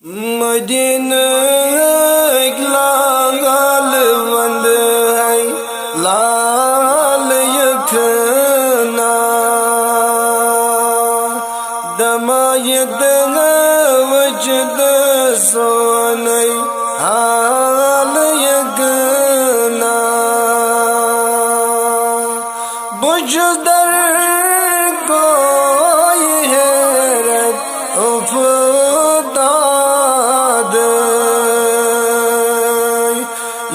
Medina एक लाल one है लाल यखना दमायत वजद सोने हाल यखना बुजदर कोई हैरत उफताद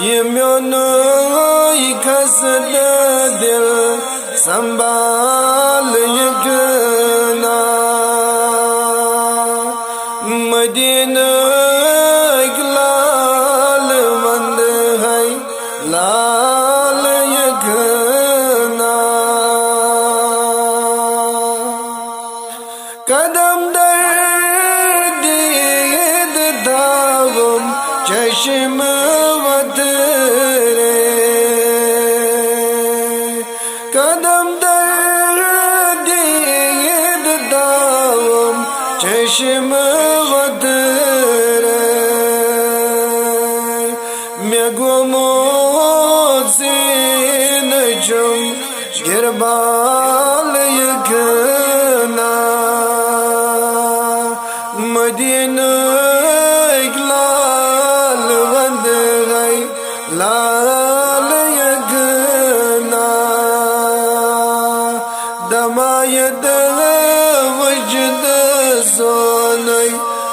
ये म्योनो खसद दिल संभाल यकना मदीना एक लाल वंद है लाल यकना कदम दर्द दावम चश्म वदरे कदम दर्द दावम चश्म वदरे मैं गुमो से नजम गिरबाल यकना मदीना एक लाल वंद है लाल यकना दमायत वजद सोने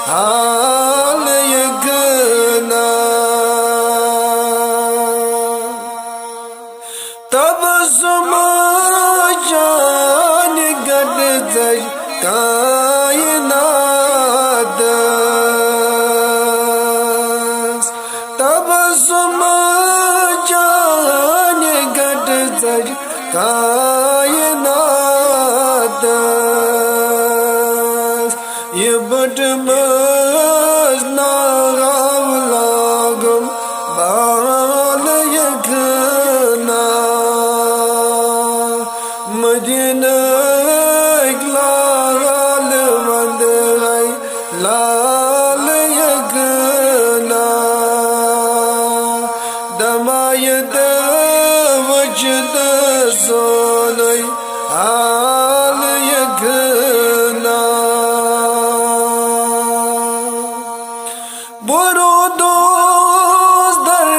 हाल यकना तब जान गद कायनात तब जान गद कायनात ये बट नागम बाल यखना मदीना एक लाल वंद है लाल यकना दमायत वजद सोने हाल यकना बुरो दोस्त दर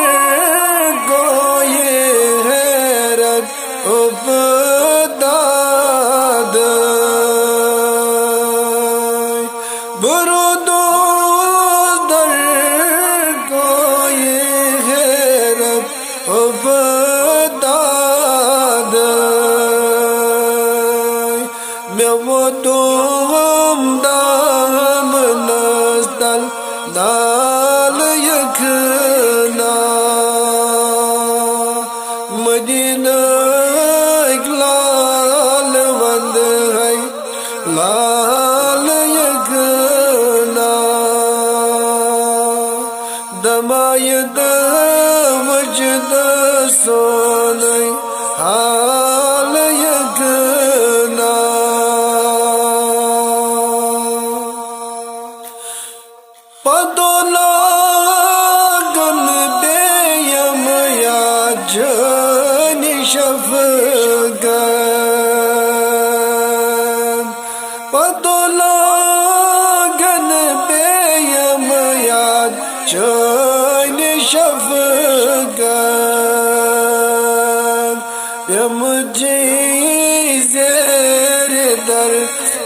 को ये हैरत उपदाद बुरो दोस्त दर को ये हैरत उपदाद मैं वो तुम दाम नस्तल दाल यखना मदीना एक लाल वंद है लाल यखना दमायत वजद सोने हाल यकना पदोला गन बेयम या जनी शफगन पदोला गन बेयम या जनी शफगन ये मुझे ज़ेर दर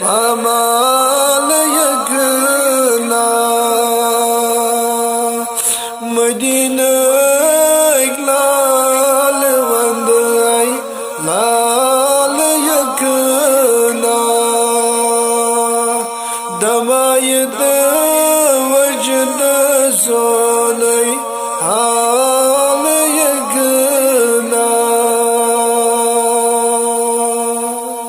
हमाल यकना मदीना एक लाल वंद है लाल यकना दमायत वजद सोने